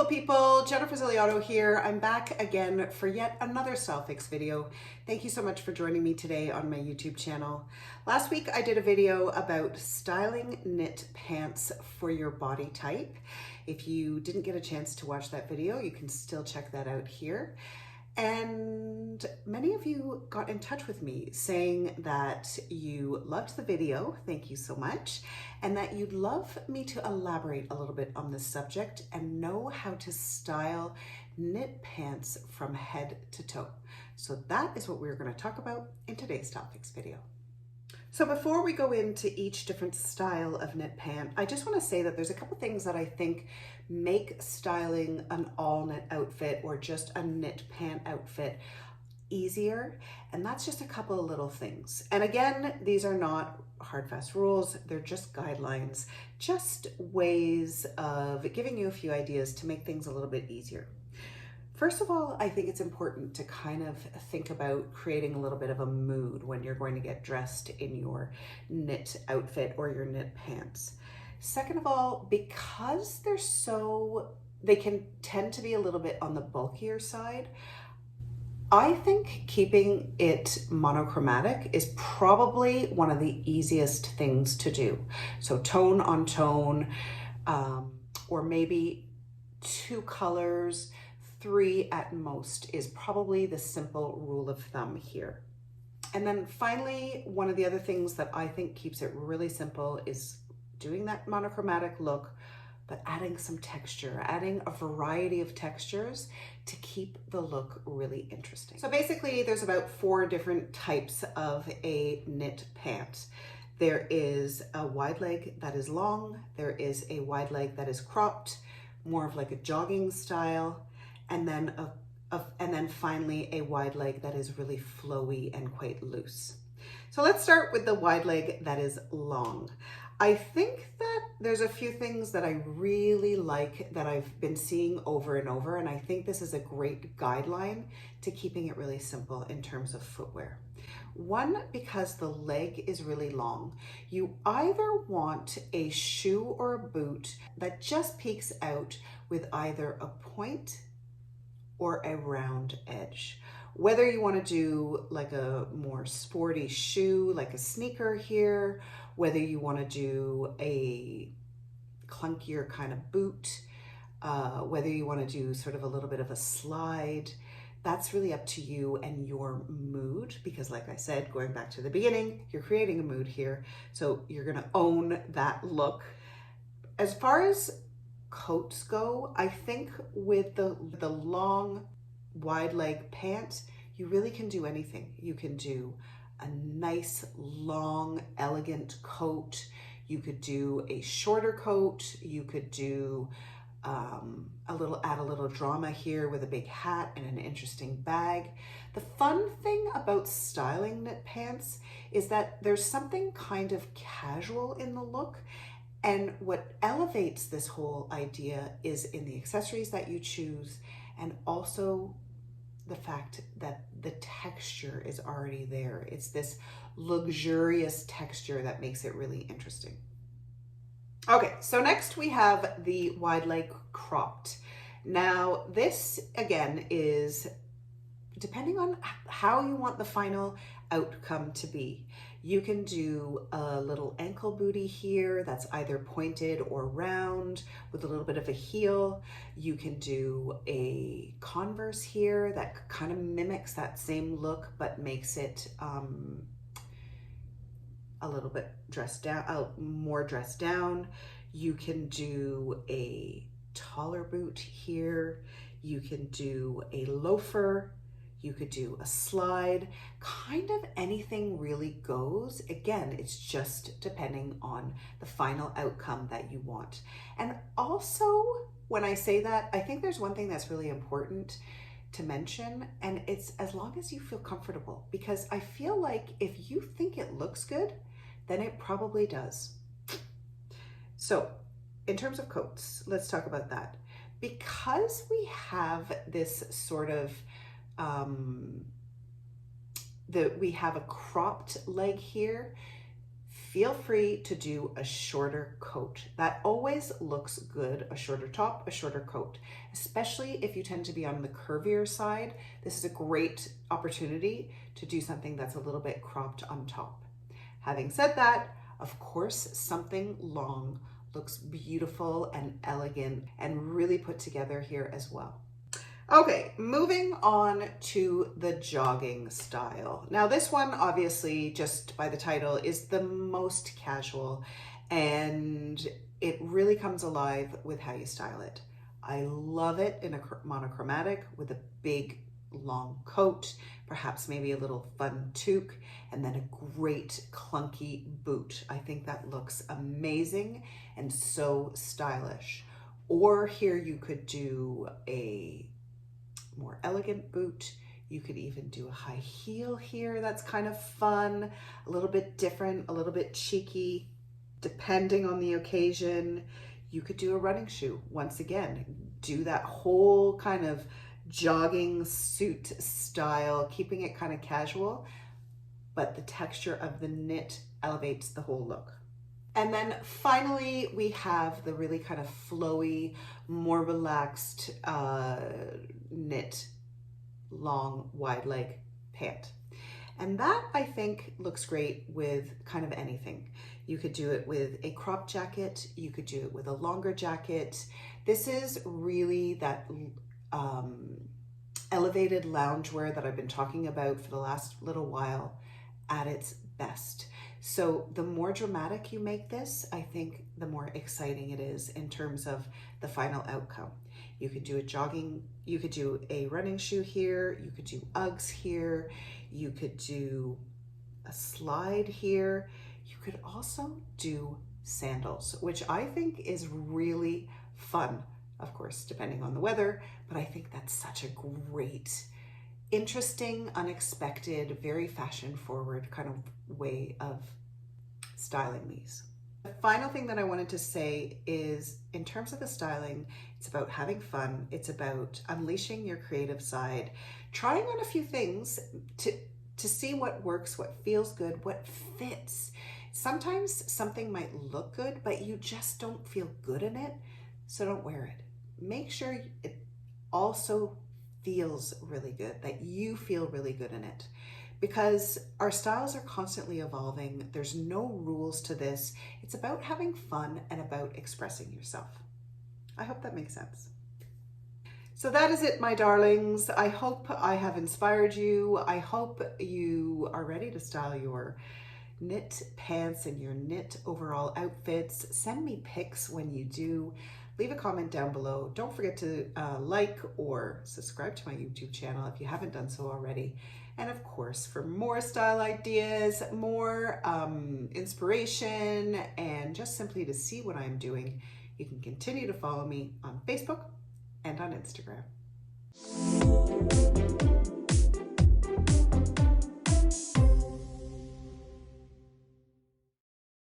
beautiful people, Jennifer Ziliotto here. I'm back again for yet another style fix video. Thank you so much for joining me today on my YouTube channel. Last week I did a video about styling knit pants for your body type. If you didn't get a chance to watch that video, you can still check that out here. And many of you got in touch with me saying that you loved the video, thank you so much, and that you'd love me to elaborate a little bit on this subject and know how to style knit pants from head to toe. So that is what we're going to talk about in today's Style Fix video. So before we go into each different style of knit pant, I just want to say that there's a couple things that I think make styling an all knit outfit or just a knit pant outfit easier. And that's just a couple of little things. And again, these are not hard, fast rules. They're just guidelines, just ways of giving you a few ideas to make things a little bit easier. First of all, I think it's important to kind of think about creating a little bit of a mood when you're going to get dressed in your knit outfit or your knit pants. Second of all, because they can tend to be a little bit on the bulkier side, I think keeping it monochromatic is probably one of the easiest things to do. So tone on tone, or maybe 2 colors, 3 at most is probably the simple rule of thumb here. And then finally, one of the other things that I think keeps it really simple is doing that monochromatic look, but adding some texture, adding a variety of textures to keep the look really interesting. So basically there's about 4 different types of a knit pant. There is a wide leg that is long, there is a wide leg that is cropped, more of like a jogging style, and then finally a wide leg that is really flowy and quite loose. So let's start with the wide leg that is long. I think that there's a few things that I really like that I've been seeing over and over, and I think this is a great guideline to keeping it really simple in terms of footwear. One, because the leg is really long, you either want a shoe or a boot that just peeks out with either a point or a round edge. Whether you want to do like a more sporty shoe, like a sneaker here, whether you want to do a clunkier kind of boot, whether you want to do sort of a little bit of a slide, that's really up to you and your mood, because like I said, going back to the beginning, you're creating a mood here, so you're going to own that look. As far as coats go, I think with the long wide leg pant, you really can do anything. You can do a nice long elegant coat, you could do a shorter coat, you could do add a little drama here with a big hat and an interesting bag. The fun thing about styling knit pants is that there's something kind of casual in the look. And what elevates this whole idea is in the accessories that you choose, and also the fact that the texture is already there. It's this luxurious texture that makes it really interesting. Okay, so next we have the wide leg cropped. Now this again is depending on how you want the final outcome to be. You can do a little ankle booty here that's either pointed or round with a little bit of a heel. You can do a Converse here that kind of mimics that same look but makes it a little bit dressed down, more dressed down. You can do a taller boot here. You can do a loafer. You could do a slide, kind of anything really goes. Again, it's just depending on the final outcome that you want. And also, when I say that, I think there's one thing that's really important to mention, and it's as long as you feel comfortable, because I feel like if you think it looks good, then it probably does. So in terms of coats, let's talk about that. Because we have this sort of we have a cropped leg here, feel free to do a shorter coat. That always looks good, a shorter top, a shorter coat, especially if you tend to be on the curvier side. This is a great opportunity to do something that's a little bit cropped on top. Having said that, of course, something long looks beautiful and elegant and really put together here as well. Okay, moving on to the jogging style. Now this one, obviously, just by the title, is the most casual, and it really comes alive with how you style it. I love it in a monochromatic with a big long coat, perhaps maybe a little fun toque, and then a great clunky boot. I think that looks amazing and so stylish. Or here you could do a more elegant boot. You could even do a high heel here. That's kind of fun, a little bit different, a little bit cheeky, depending on the occasion. You could do a running shoe. Once again, do that whole kind of jogging suit style, keeping it kind of casual, but the texture of the knit elevates the whole look. And then finally, we have the really kind of flowy, more relaxed knit, long, wide leg pant. And that, I think, looks great with kind of anything. You could do it with a crop jacket. You could do it with a longer jacket. This is really that elevated loungewear that I've been talking about for the last little while at its best. So the more dramatic you make this, I think the more exciting it is in terms of the final outcome. You could do a jogging, you could do a running shoe here, you could do Uggs here, you could do a slide here. You could also do sandals, which I think is really fun, of course, depending on the weather, but I think that's such a great, interesting, unexpected, very fashion forward kind of way of styling these. The final thing that I wanted to say is, in terms of the styling, it's about having fun. It's about unleashing your creative side, trying on a few things to see what works, what feels good, what fits. Sometimes something might look good, but you just don't feel good in it, so don't wear it. Make sure it also feels really good, that you feel really good in it, because our styles are constantly evolving. There's no rules to this. It's about having fun and about expressing yourself. I hope that makes sense. So that is it, my darlings. I hope I have inspired you. I hope you are ready to style your knit pants and your knit overall outfits. Send me pics when you do. Leave a comment down below. Don't forget to like or subscribe to my YouTube channel if you haven't done so already. And of course, for more style ideas, more inspiration, and just simply to see what I'm doing, you can continue to follow me on Facebook and on Instagram.